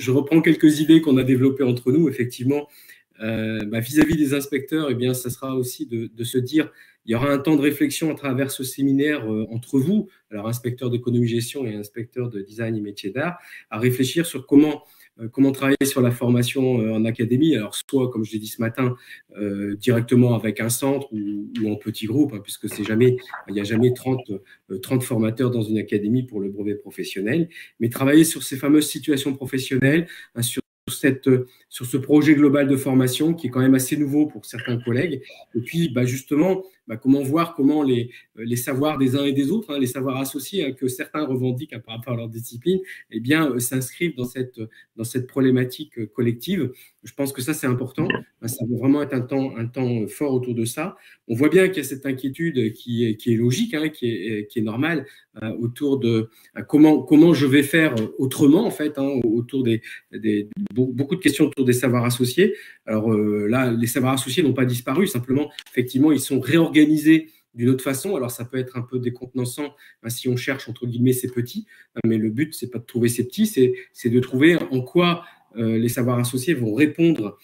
je reprends quelques idées qu'on a développées entre nous, effectivement. Vis-à-vis des inspecteurs, eh bien, ça sera aussi de se dire, il y aura un temps de réflexion à travers ce séminaire entre vous, alors inspecteur d'économie-gestion et inspecteur de design et métiers d'art, à réfléchir sur comment travailler sur la formation en académie. Alors, soit, comme je l'ai dit ce matin, directement avec un centre ou en petit groupe, hein, puisque il n'y a jamais 30 formateurs dans une académie pour le brevet professionnel, mais travailler sur ces fameuses situations professionnelles, hein, sur ce projet global de formation qui est quand même assez nouveau pour certains collègues. Et puis, justement, comment voir comment les savoirs des uns et des autres, hein, les savoirs associés, hein, que certains revendiquent, hein, par rapport à leur discipline, eh bien, s'inscrivent dans cette problématique collective. Je pense que ça, c'est important. Ça va vraiment être un temps fort autour de ça. On voit bien qu'il y a cette inquiétude qui est logique, hein, qui est normale, autour de comment je vais faire autrement, en fait, hein, autour beaucoup de questions autour des savoirs associés. Alors là, les savoirs associés n'ont pas disparu, simplement, effectivement, ils sont réorganisés d'une autre façon. Alors, ça peut être un peu décontenançant, hein, si on cherche, entre guillemets, ces petits, mais le but, c'est pas de trouver ces petits, c'est de trouver en quoi les savoirs associés vont répondre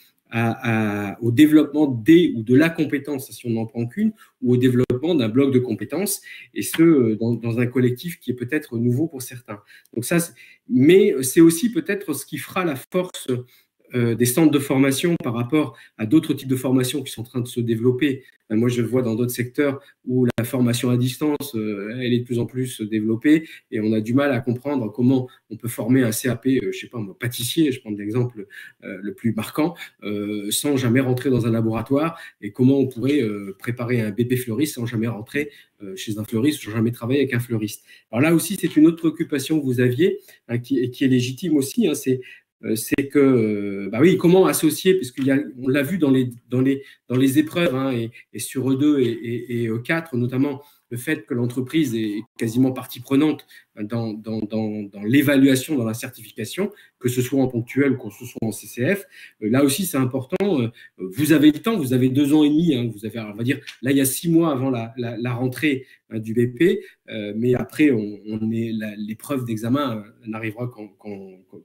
au développement des ou de la compétence, si on n'en prend qu'une, ou au développement d'un bloc de compétences, et ce, dans un collectif qui est peut-être nouveau pour certains. Donc ça, mais c'est aussi peut-être ce qui fera la force des centres de formation par rapport à d'autres types de formations qui sont en train de se développer. Moi, je le vois dans d'autres secteurs où la formation à distance, elle est de plus en plus développée, et on a du mal à comprendre comment on peut former un CAP, je sais pas, pâtissier, je prends l'exemple le plus marquant, sans jamais rentrer dans un laboratoire, et comment on pourrait préparer un bébé fleuriste sans jamais rentrer chez un fleuriste, sans jamais travailler avec un fleuriste. Alors là aussi, c'est une autre préoccupation que vous aviez, hein, qui est légitime aussi, hein, c'est que, oui, comment associer, puisqu'on l'a vu dans les épreuves, hein, et sur E2 et E4, notamment le fait que l'entreprise est quasiment partie prenante dans l'évaluation, dans la certification, que ce soit en ponctuel ou que ce soit en CCF. Là aussi, c'est important. Vous avez le temps, vous avez 2 ans et demi. Hein, vous avez, on va dire, là, il y a 6 mois avant la rentrée du BP, mais après, l'épreuve d'examen n'arrivera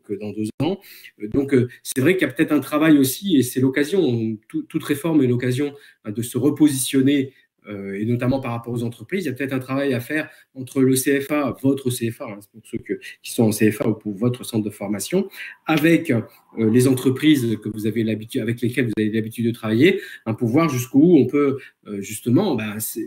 que dans 2 ans. Donc, c'est vrai qu'il y a peut-être un travail aussi, et c'est l'occasion, toute réforme est l'occasion de se repositionner, et notamment par rapport aux entreprises. Il y a peut-être un travail à faire entre le CFA, votre CFA, hein, pour ceux qui sont en CFA ou pour votre centre de formation, avec les entreprises avec lesquelles vous avez l'habitude de travailler, hein, pour voir jusqu'où on peut justement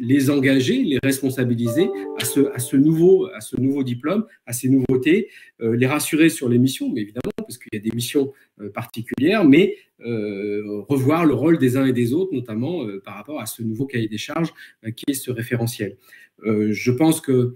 les engager, les responsabiliser à ce nouveau diplôme, à ces nouveautés, les rassurer sur les missions, mais évidemment, parce qu'il y a des missions particulières, mais revoir le rôle des uns et des autres, notamment par rapport à ce nouveau cahier des charges qui est ce référentiel. Je pense que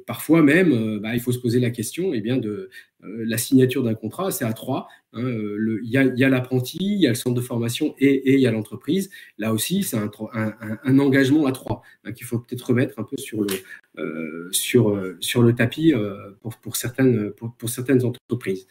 parfois même, il faut se poser la question, de la signature d'un contrat, c'est à 3. Hein, il y a l'apprenti, il y a le centre de formation et il y a l'entreprise. Là aussi, c'est un engagement à 3, hein, qu'il faut peut-être remettre un peu sur le tapis pour certaines entreprises.